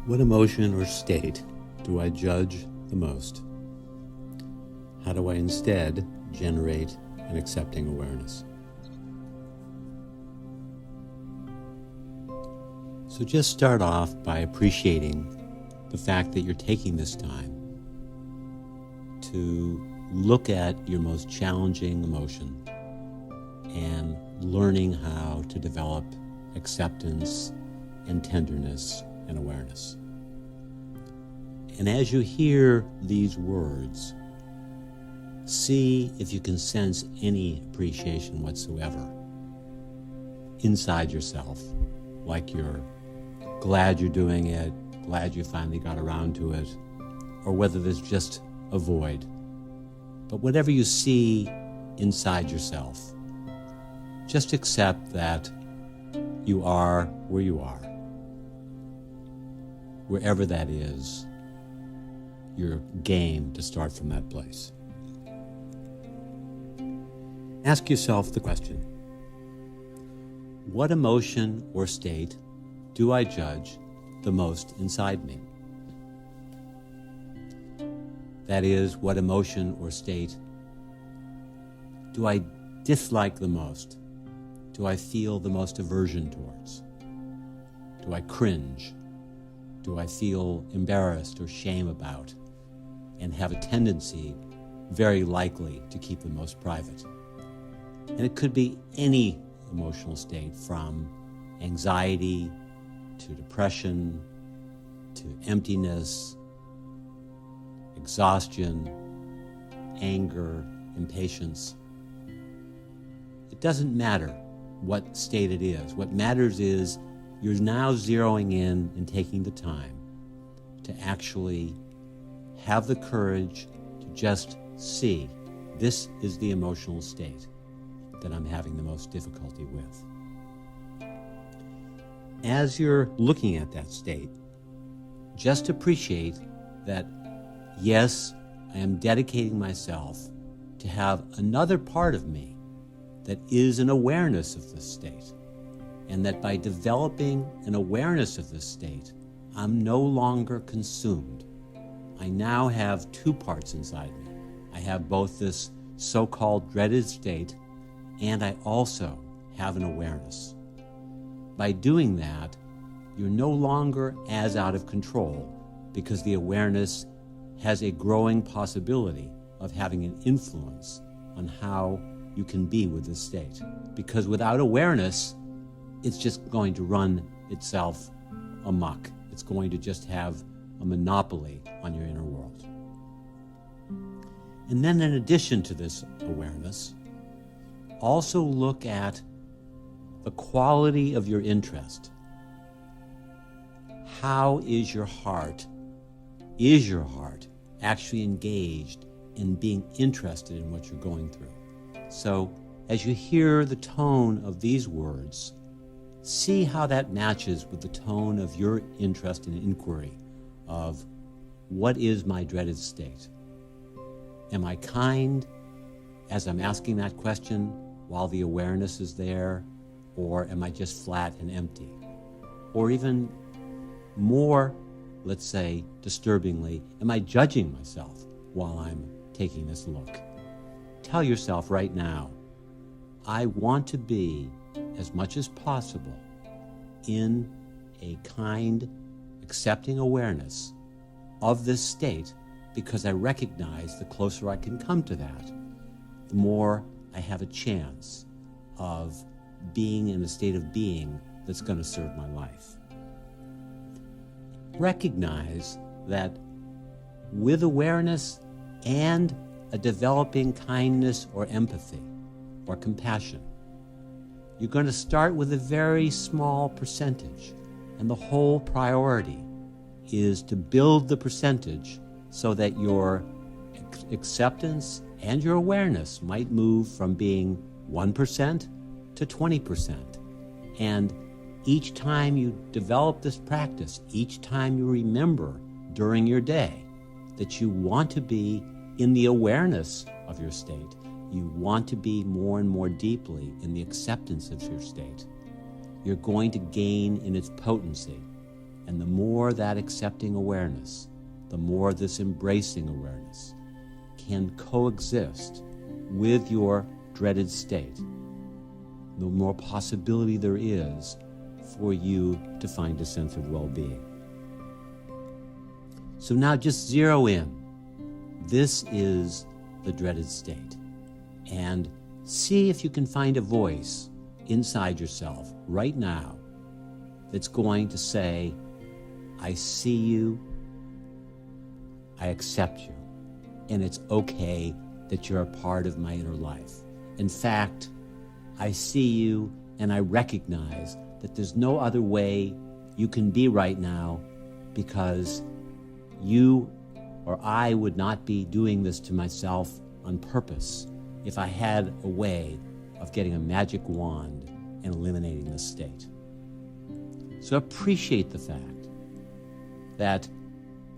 What emotion or state do I judge the most? How do I instead generate an accepting awareness? So just start off by appreciating the fact that you're taking this time to look at your most challenging emotion and learning how to develop acceptance and tenderness and awareness. And as you hear these words, see if you can sense any appreciation whatsoever inside yourself, like you're glad you're doing it, glad you finally got around to it, or whether there's just a void. But whatever you see inside yourself, just accept that you are where you are. Wherever that is, you're game to start from that place. Ask yourself the question, what emotion or state do I judge the most inside me? That is, what emotion or state do I dislike the most? Do I feel the most aversion towards? Do I cringe? Do I feel embarrassed or shame about and have a tendency, very likely, to keep the most private? And it could be any emotional state, from anxiety to depression to emptiness, exhaustion, anger, impatience. It doesn't matter what state it is. What matters is you're now zeroing in and taking the time to actually have the courage to just see, this is the emotional state that I'm having the most difficulty with. As you're looking at that state, just appreciate that, yes, I am dedicating myself to have another part of me that is an awareness of this state, and that by developing an awareness of this state, I'm no longer consumed. I now have two parts inside me. I have both this so-called dreaded state, and I also have an awareness. By doing that, you're no longer as out of control, because the awareness has a growing possibility of having an influence on how you can be with this state. Because without awareness, it's just going to run itself amuck. It's going to just have a monopoly on your inner world. And then in addition to this awareness, also look at the quality of your interest. How is your heart actually engaged in being interested in what you're going through? So as you hear the tone of these words, see how that matches with the tone of your interest and inquiry of, what is my dreaded state? Am I kind as I'm asking that question while the awareness is there, or am I just flat and empty? Or even more, let's say, disturbingly, am I judging myself while I'm taking this look? Tell yourself right now, I want to be, as much as possible, in a kind, accepting awareness of this state, because I recognize the closer I can come to that, the more I have a chance of being in a state of being that's going to serve my life. Recognize that with awareness and a developing kindness or empathy or compassion, you're going to start with a very small percentage, and the whole priority is to build the percentage so that your acceptance and your awareness might move from being 1% to 20%. And each time you develop this practice, each time you remember during your day that you want to be in the awareness of your state, you want to be more and more deeply in the acceptance of your state, you're going to gain in its potency And the more that accepting awareness, the more this embracing awareness can coexist with your dreaded state, the more possibility there is for you to find a sense of well-being. So now just zero in. This is the dreaded state. And see if you can find a voice inside yourself right now that's going to say, I see you, I accept you, and it's okay that you're a part of my inner life. In fact, I see you and I recognize that there's no other way you can be right now, because you or I would not be doing this to myself on purpose if I had a way of getting a magic wand and eliminating this state. So appreciate the fact that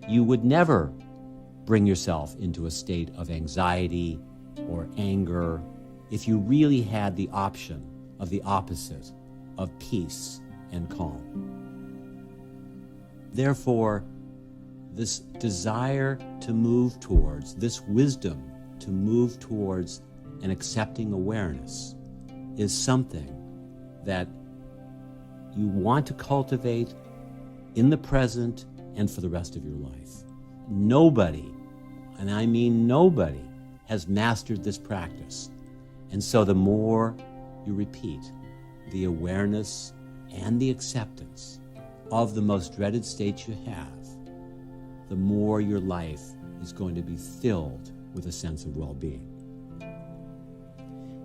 you would never bring yourself into a state of anxiety or anger if you really had the option of the opposite of peace and calm. Therefore, this desire to move towards, this wisdom to move towards an accepting awareness is something that you want to cultivate in the present and for the rest of your life. Nobody, and I mean nobody, has mastered this practice. And so the more you repeat the awareness and the acceptance of the most dreaded state you have, the more your life is going to be filled with a sense of well-being.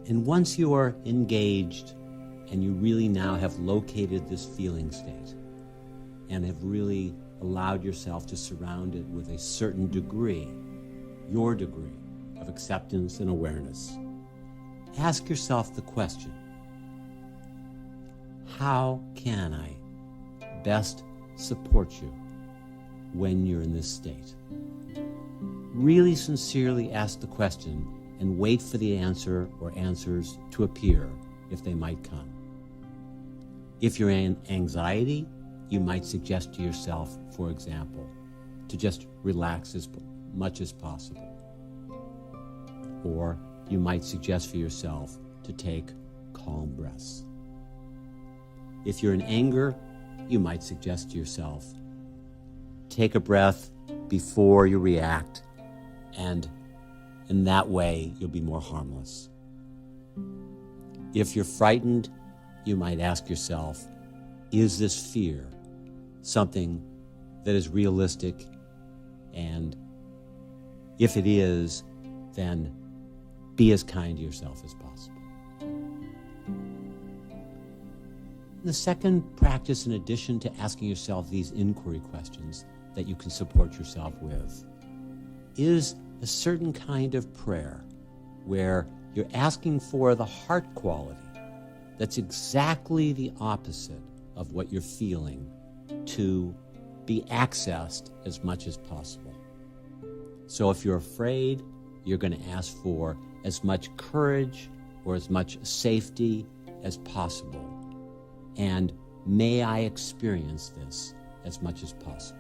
And once you are engaged and you really now have located this feeling state and have really allowed yourself to surround it with a certain degree, your degree of acceptance and awareness, ask yourself the question, how can I best support you when you're in this state? Really sincerely ask the question and wait for the answer or answers to appear if they might come. If you're in anxiety, you might suggest to yourself, for example, to just relax as much as possible. Or you might suggest for yourself to take calm breaths. If you're in anger, you might suggest to yourself, take a breath before you react, and in that way you'll be more harmless. If you're frightened, you might ask yourself, is this fear something that is realistic? And if it is, then be as kind to yourself as possible. The second practice, in addition to asking yourself these inquiry questions that you can support yourself with, is a certain kind of prayer where you're asking for the heart quality that's exactly the opposite of what you're feeling to be accessed as much as possible. So if you're afraid, you're going to ask for as much courage or as much safety as possible. And may I experience this as much as possible.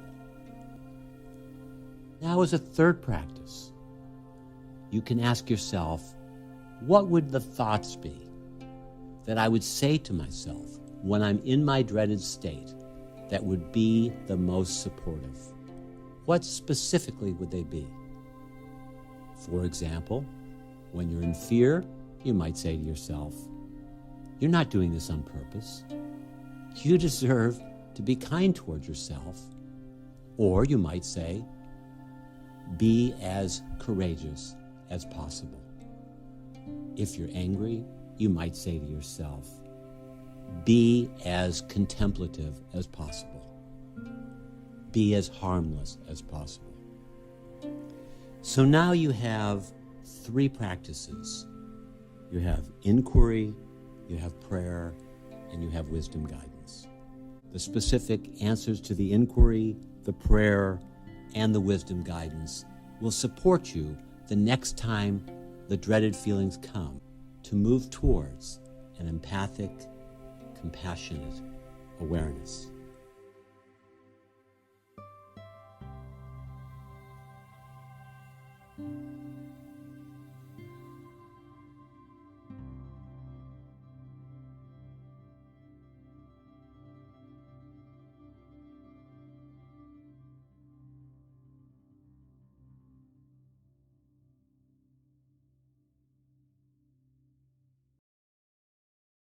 Now, as a third practice, you can ask yourself, what would the thoughts be that I would say to myself when I'm in my dreaded state that would be the most supportive? What specifically would they be? For example, when you're in fear, you might say to yourself, you're not doing this on purpose. You deserve to be kind toward yourself. Or you might say, be as courageous as possible. If you're angry, you might say to yourself, be as contemplative as possible. Be as harmless as possible. So now you have three practices. You have inquiry, you have prayer, and you have wisdom guidance. The specific answers to the inquiry, the prayer, and the wisdom guidance will support you the next time the dreaded feelings come to move towards an empathic, compassionate awareness.